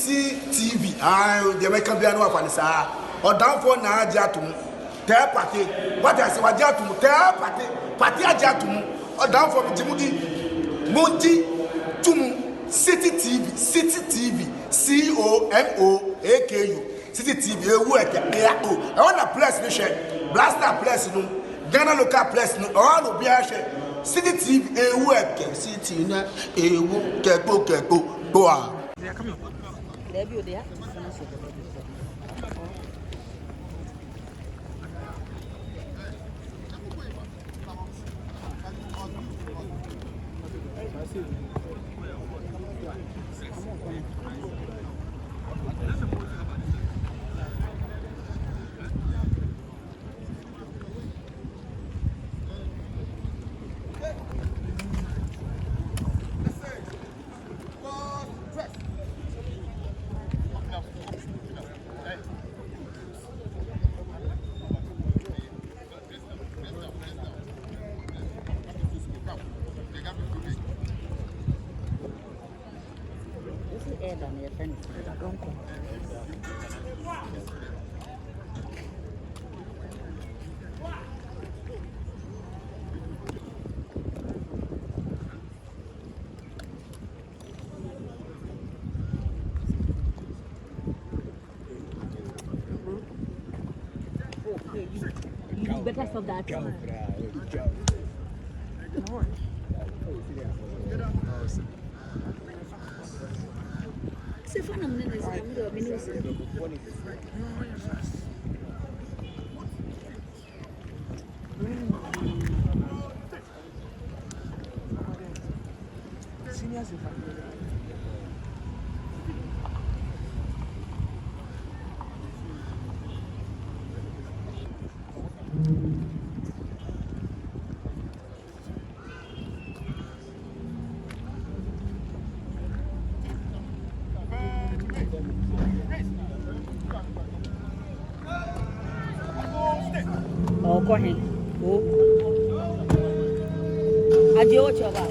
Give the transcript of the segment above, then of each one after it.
CCTV. The American Piano of Anissa. Or down for Najatum. Tell party. What I say, what Jatum, tell party Jatum. Or down for Timothy. Monty Tum. City TV. COMOAKU. City TV. I want a place, Blaster place, Ghana local place, all will be a City TV. City na Keko. Go on. They are coming. There you there. Donkor. You better stop that. Se fa namna na zingamiwa minusi. Oh, go ahead. Go. Adieu, what you got?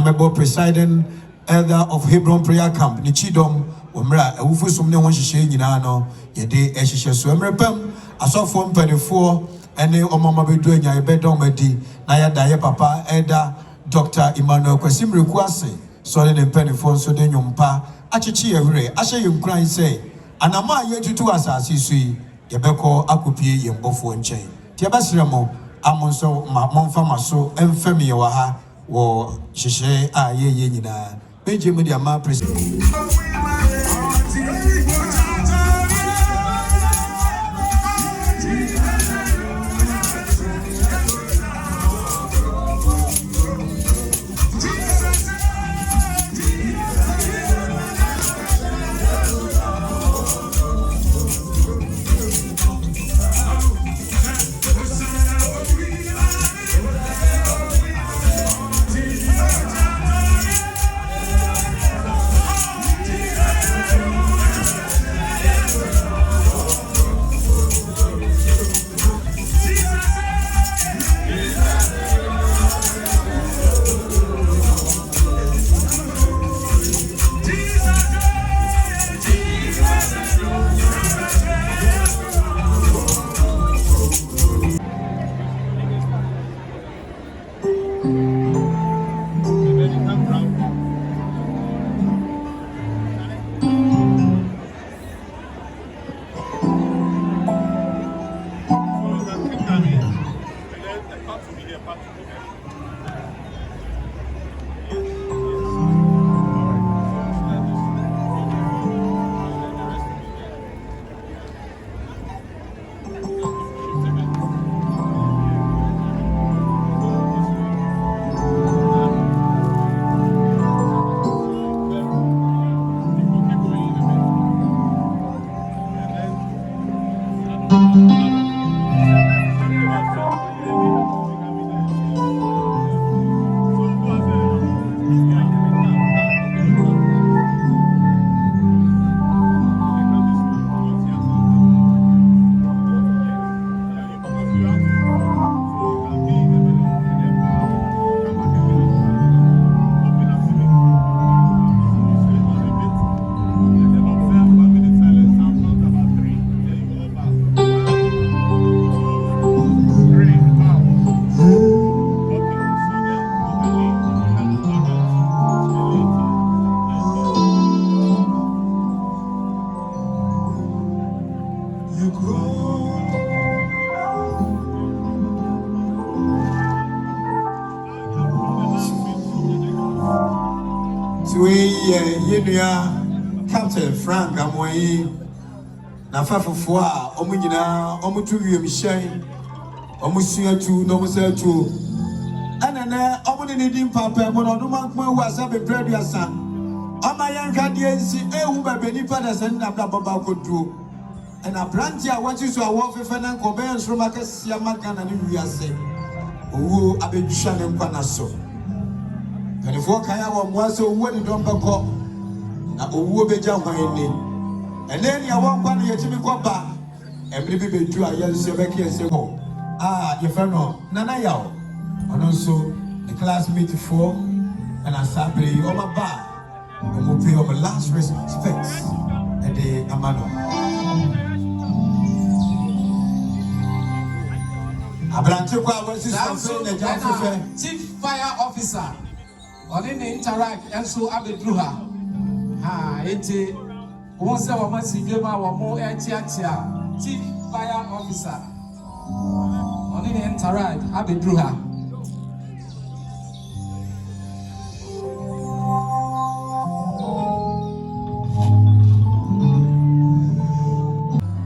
Amebo presiding elder of Hebron Prayer Camp, Nichidom, Umra, Ufu Sumne Washi Yinano, Yede Eshisha Swemrepem, Asofo Penifo, and the Omama Beduenya, Bedon Medi, Naya Daya Papa, Elder Dr. Emmanuel Kwasim Requasi, Solid and Penifo, so then Yumpa, Achichi Evre, Asha Yum Cry say, Anama Yetu as Sisui, Yabeko Akupi Yambofo and Chain. Tiabasramo, Amonso, Monfama so, and Femi Waha. Wo shishe ye nyina peje mu dia ma president Captain Frank Amoy Nafafua, Omugina, Omutu Michel, Omusia to Nomusel to Anna, Omuni Papa, Mononuma was up a previous son. On my young guardians, Ehuba Benipadas and Nababa could do. And a branch I want you to a wolf of an conveyance from a Cassiamakan and Uyase. Who Abishan and Panaso. And if Wakaya was so what don't go. Na owo beja hwan ni ene ne awon kwa ne yetimi koba emri bi bedu aye se beke ese ho ye fa no nana yawo ono so the classmate for and assembly o ma ba o mo pay o last respects e de amano abrante kwa wasi so na jamfe chief fire officer on in interact and so abedruha eti won se wa masivie ma wa mo echiachia chief fire officer oni ne interact abedruha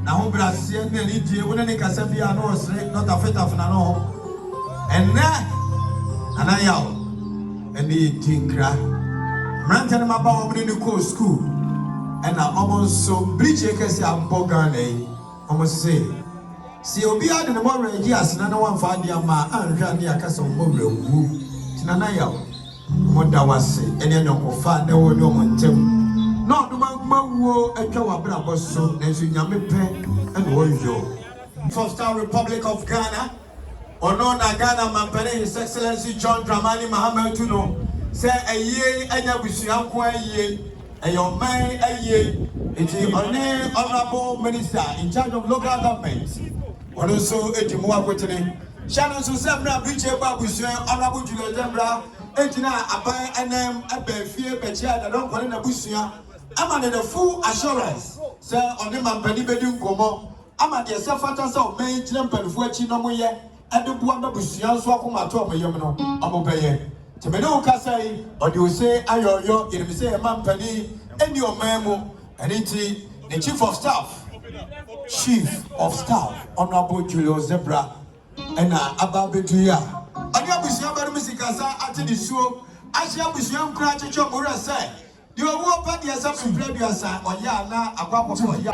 na ho brasie ne lidie wona ne kasa bia no osre not afeta funa no enne anayaw ene tinkra Rantan maba omni ni ko school and na almost so bridge ekesi amboga nei almost say si obi ade ne mo reji asina na wan fa dia ma anhwa ne akasa mo rewu tinana yawo mo da wase ene anyoko fa na wo ni o montem no do magwo atwa wa bra boso na so nyame pe and wo yo First Star Republic of Ghana ono na Ghana mampere His Excellency John Dramani Mahama Tuno say aye anya busuanko aye ayo man aye it is honorable minister in charge of local government ono so edimu akwetene Shannon so sebra bridge ba busuan honorable Julius Dembra etina aban enem abafie bechia da don kore na busuan ama the full assurance say oni mampani bedi nkomo ama de se fata say o man kire mpanfo achi no moye edebua na busuan so akoma to omoyem no omobeye Temeno Kasai, or you say, Ayo, you say a mampani, and your memo, and it's the Chief of Staff, Honorable Julius Zebra, and Ababetuya. I have been seen by Missicasa at the show. I shall be young crash at your Mura say. You are more party as up to play your son, or Yana, a papa for ya.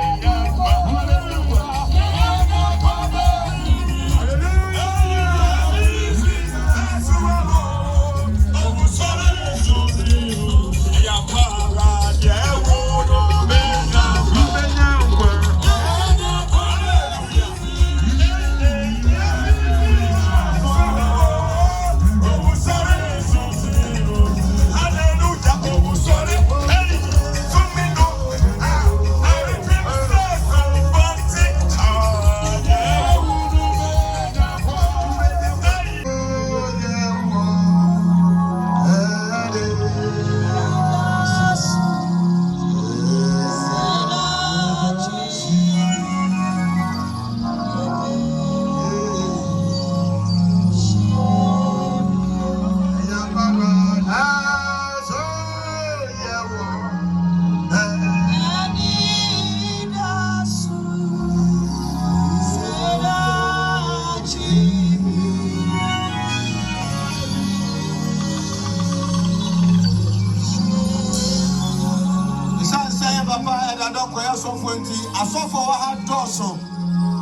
Monty, I saw for a dorsum.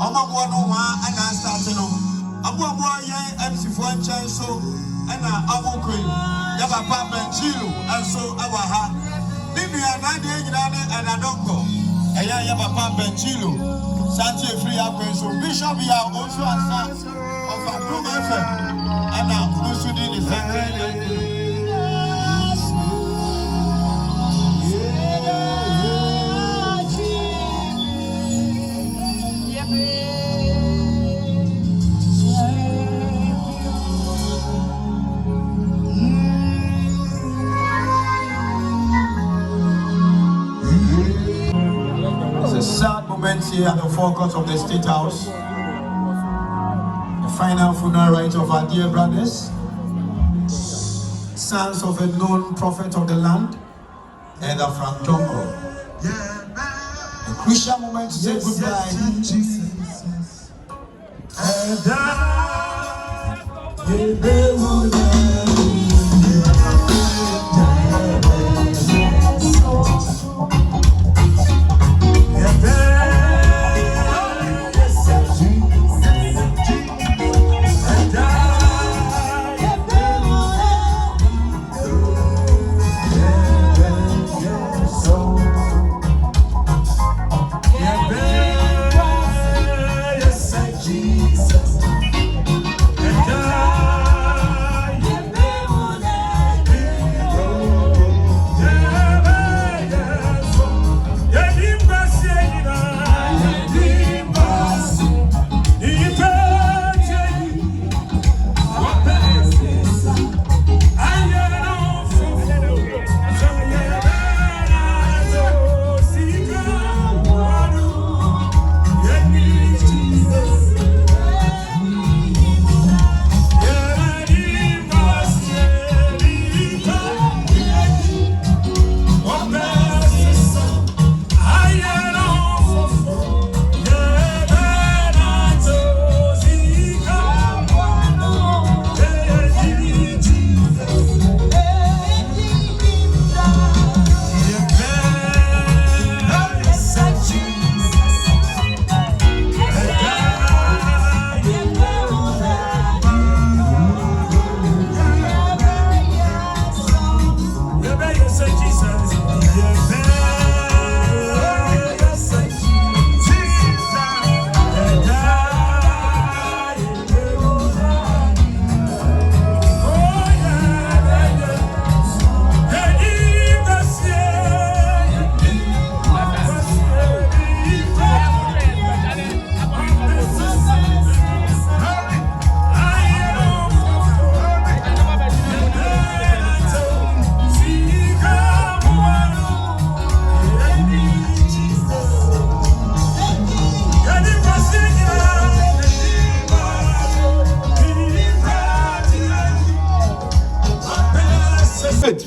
I'm a one on one and I started on. I'm one more young MC for a chance so and I will queen. Yaba Papa and Chilo and so our ha. Maybe I'm not doing it and I don't go. And Yaba Papa and Chilo. Santi free up so Bishop we are also a son of a blue and I'm also doing the same. Sad moment here at the forecourt of the State House. The final funeral rite of our dear brothers, sons of a known prophet of the land, Elder Frank Donkor. A crucial moment to say goodbye.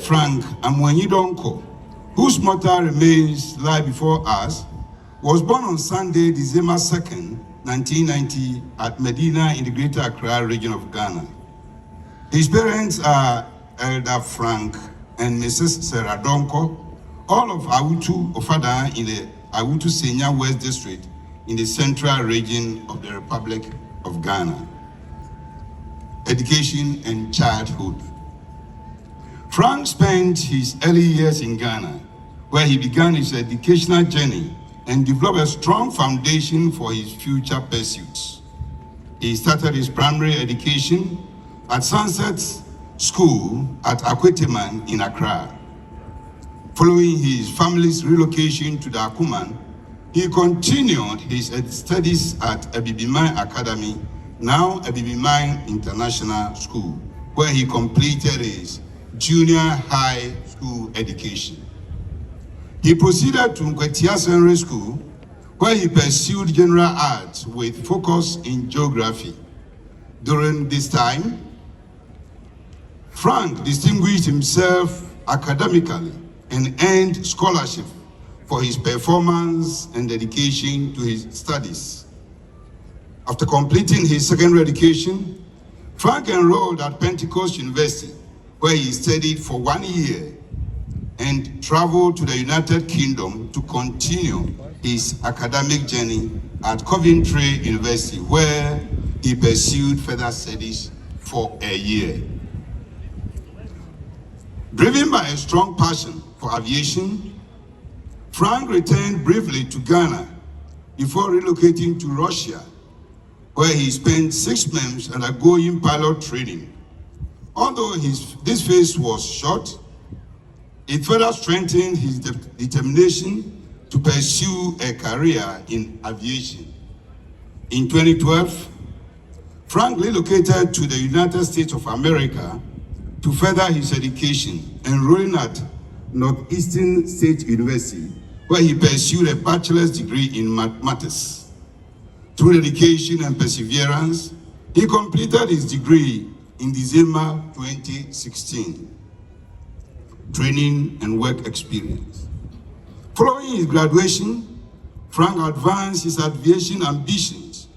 Frank Donkor, whose mortal remains lie before us, was born on Sunday, December 2nd, 1990 at Medina in the Greater Accra region of Ghana. His parents are Elder Frank and Mrs. Sarah Donkor, all of Awutu Ofada in the Awutu Senior West District in the Central region of the Republic of Ghana. Education and childhood. Frank spent his early years in Ghana, where he began his educational journey and developed a strong foundation for his future pursuits. He started his primary education at Sunset School at Tema in Accra. Following his family's relocation to the Akuman, he continued his studies at Abibimai Academy, now Abibimai International School, where he completed his junior high school education. He proceeded to Teařš Secondary School, where he pursued general arts with focus in geography. During this time, Frank distinguished himself academically and earned scholarship for his performance and dedication to his studies. After completing his secondary education, Frank enrolled at Pentecost University, where he studied for 1 year and traveled to the United Kingdom to continue his academic journey at Coventry University, where he pursued further studies for a year. Driven by a strong passion for aviation, Frank returned briefly to Ghana before relocating to Russia, where he spent 6 months undergoing pilot training. Although this phase was short, it further strengthened his determination to pursue a career in aviation. In 2012, Frank relocated to the United States of America to further his education, enrolling at Northeastern State University, where he pursued a bachelor's degree in mathematics. Through dedication and perseverance, he completed his degree in December 2016. Training and work experience. Following his graduation, Frank advanced his aviation ambitions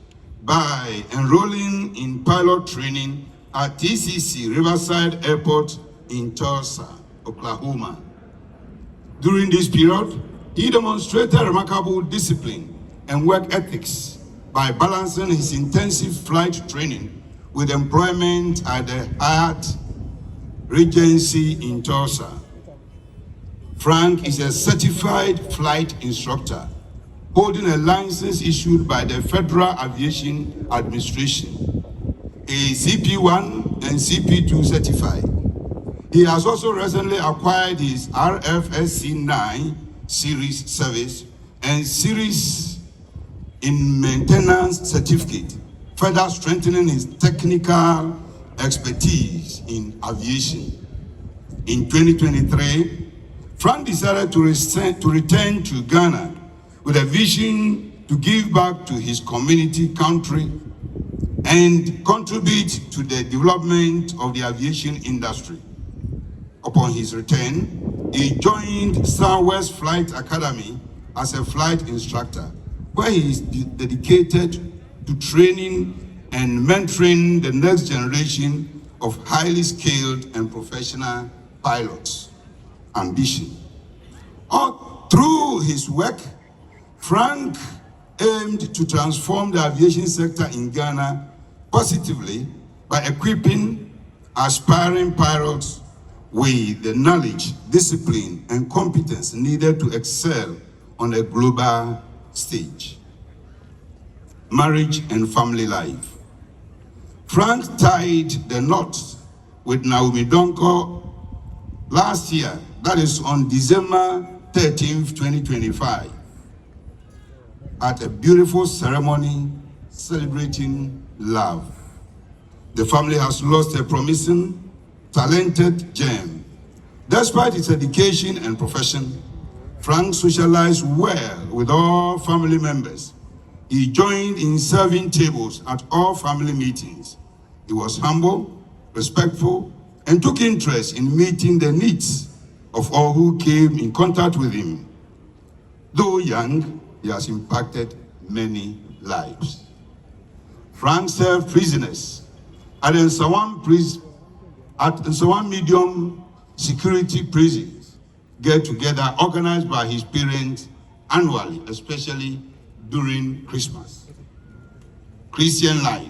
by enrolling in pilot training at TCC Riverside Airport in Tulsa, Oklahoma. During this period, he demonstrated remarkable discipline and work ethics by balancing his intensive flight training with employment at the Hyatt Regency in Tulsa. Frank is a certified flight instructor, holding a license issued by the Federal Aviation Administration, a CP1 and CP2 certified. He has also recently acquired his RFSC 9 series service and series in maintenance certificate, further strengthening his technical expertise in aviation. In 2023, Frank decided to return to Ghana with a vision to give back to his community, country, and contribute to the development of the aviation industry. Upon his return, he joined Southwest Flight Academy as a flight instructor, where he is dedicated to training and mentoring the next generation of highly skilled and professional pilots. Ambition. All through his work, Frank aimed to transform the aviation sector in Ghana positively by equipping aspiring pilots with the knowledge, discipline, and competence needed to excel on a global stage. Marriage and family life. Frank tied the knot with Naomi Donkor last year, that is on December 13th, 2025, at a beautiful ceremony celebrating love. The family has lost a promising, talented gem. Despite his education and profession, Frank socialized well with all family members. He joined in serving tables at all family meetings. He was humble, respectful, and took interest in meeting the needs of all who came in contact with him. Though young, he has impacted many lives. Frank served prisoners at Nsawan medium security prisons, get-together organized by his parents annually, especially during Christmas. Christian life.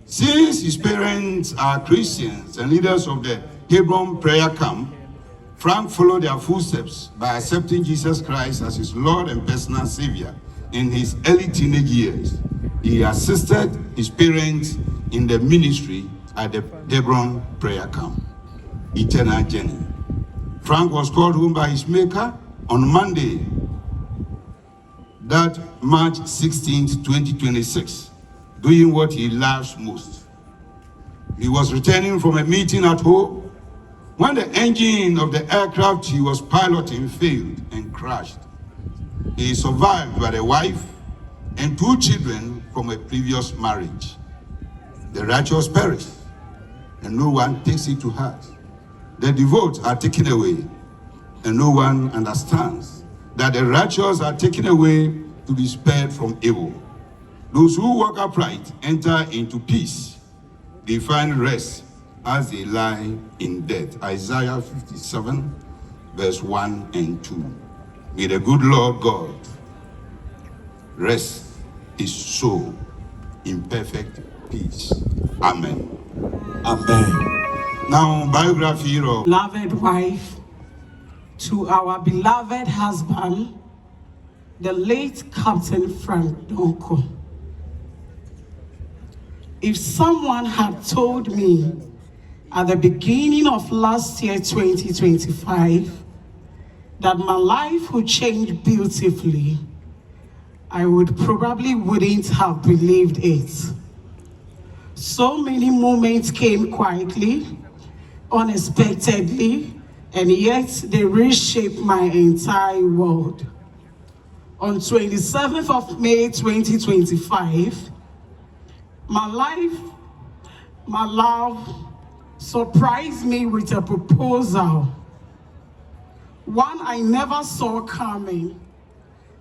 Since his parents are Christians and leaders of the Hebron prayer camp, Frank followed their footsteps by accepting Jesus Christ as his Lord and personal Savior in his early teenage years. He assisted his parents in the ministry at the Hebron prayer camp. Eternal journey. Frank was called home by his maker on Monday, that March 16th, 2026, doing what he loves most. He was returning from a meeting at home when the engine of the aircraft he was piloting failed and crashed. He is survived by a wife and 2 children from a previous marriage. The righteous perish, and no one takes it to heart. The devout are taken away, and no one understands that the righteous are taken away to be spared from evil. Those who walk upright enter into peace. They find rest as they lie in death. Isaiah 57, verse 1 and 2. May the good Lord God rest his soul in perfect peace. Amen. Amen. Now, biography of Beloved wife, to our beloved husband, the late Captain Frank Donkor. If someone had told me at the beginning of last year, 2025, that my life would change beautifully, I wouldn't have believed it. So many moments came quietly, unexpectedly, and yet they reshaped my entire world. On 27th of May 2025, my love surprised me with a proposal, one I never saw coming,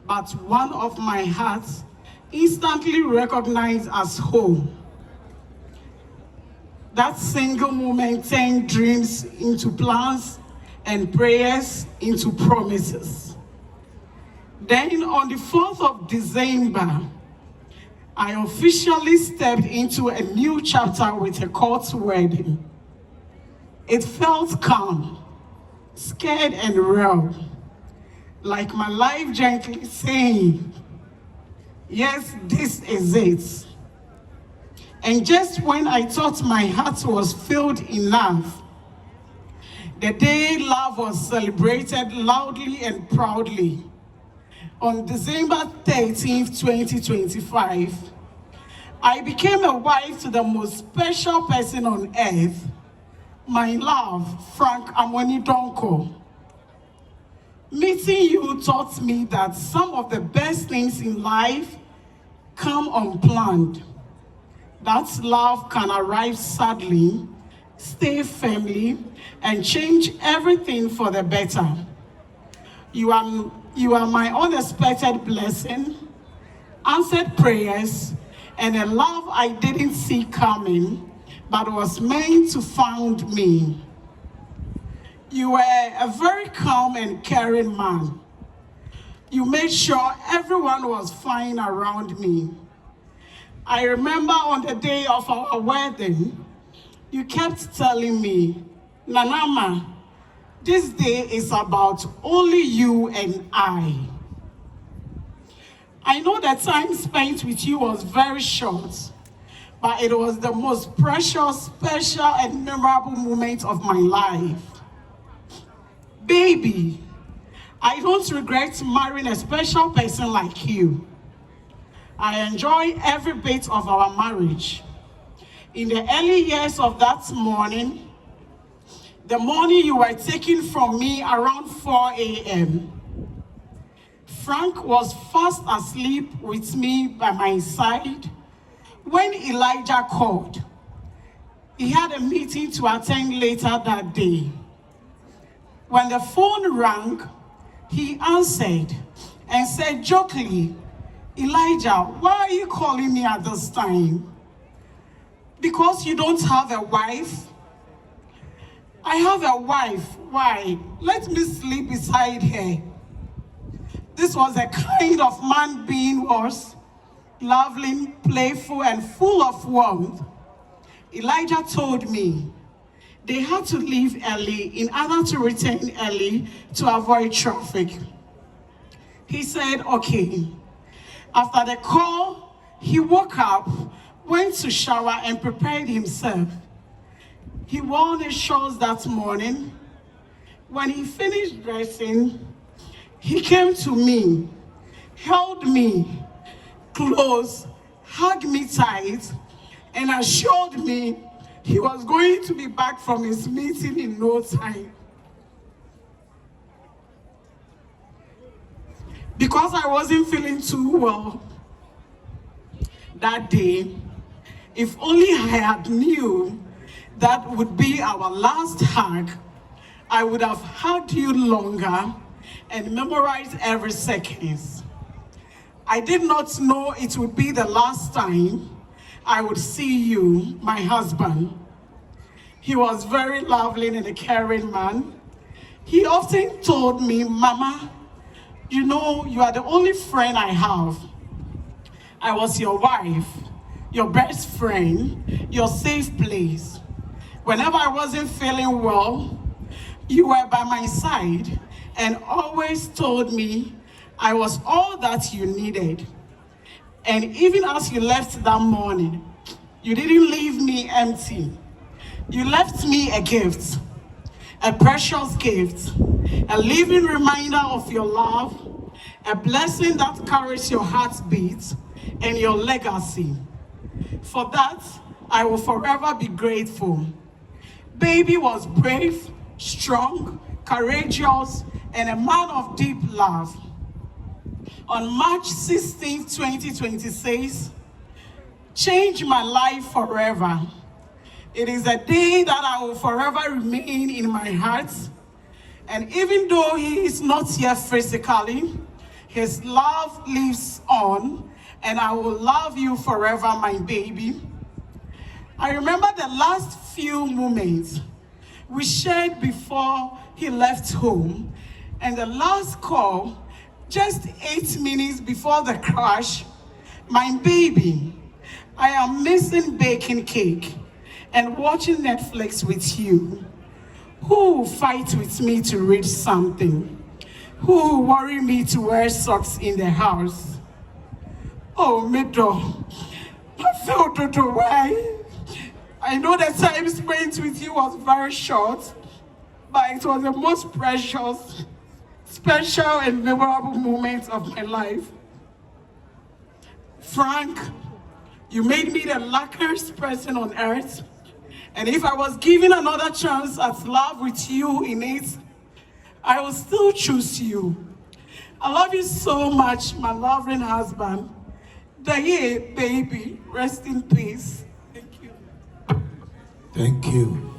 but one of my heart instantly recognized as home. That single moment turned dreams into plans and prayers into promises. Then on the 4th of December, I officially stepped into a new chapter with a court wedding. It felt calm, scared and real, like my life gently saying, yes, this is it. And just when I thought my heart was filled enough, the day love was celebrated loudly and proudly. On December 13th, 2025, I became a wife to the most special person on earth, my love, Frank Donkor. Meeting you taught me that some of the best things in life come unplanned. That love can arrive suddenly, stay firmly, and change everything for the better. You are my unexpected blessing, answered prayers, and a love I didn't see coming, but was meant to found me. You were a very calm and caring man. You made sure everyone was fine around me. I remember on the day of our wedding, you kept telling me, Nanama, this day is about only you and I. I know the time spent with you was very short, but it was the most precious, special, and memorable moment of my life. Baby, I don't regret marrying a special person like you. I enjoy every bit of our marriage. In the early years of that morning, the morning you were taken from me around 4 a.m., Frank was fast asleep with me by my side when Elijah called. He had a meeting to attend later that day. When the phone rang, he answered and said jokingly, Elijah, why are you calling me at this time? Because you don't have a wife? I have a wife. Why? Let me sleep beside her. This was a kind of man being was, lovely, playful, and full of warmth. Elijah told me they had to leave early in order to return early to avoid traffic. He said, okay. After the call, he woke up, went to shower, and prepared himself. He wore his shorts that morning. When he finished dressing, he came to me, held me close, hugged me tight, and assured me he was going to be back from his meeting in no time. Because I wasn't feeling too well that day, if only I had knew that would be our last hug, I would have hugged you longer and memorized every second. I did not know it would be the last time I would see you, my husband. He was very lovely and a caring man. He often told me, Mama, you know, you are the only friend I have. I was your wife, your best friend, your safe place. Whenever I wasn't feeling well, you were by my side and always told me I was all that you needed. And even as you left that morning, you didn't leave me empty. You left me a gift, a precious gift, a living reminder of your love, a blessing that carries your heartbeat and your legacy. For that, I will forever be grateful. Baby was brave, strong, courageous, and a man of deep love. On March 16, 2026, changed my life forever. It is a day that I will forever remain in my heart. And even though he is not here physically, his love lives on, and I will love you forever, my baby. I remember the last few moments we shared before he left home, and the last call, just 8 minutes before the crash. My baby, I am missing baking cake and watching Netflix with you. Who will fight with me to read something? Who will worry me to wear socks in the house? Oh, Mido, I felt the way. I know the time spent with you was very short, but it was the most precious, special, and memorable moment of my life. Frank, you made me the luckiest person on earth. And if I was given another chance at love with you in it, I will still choose you. I love you so much, my loving husband. Dièď, baby, rest in peace. Thank you. Thank you.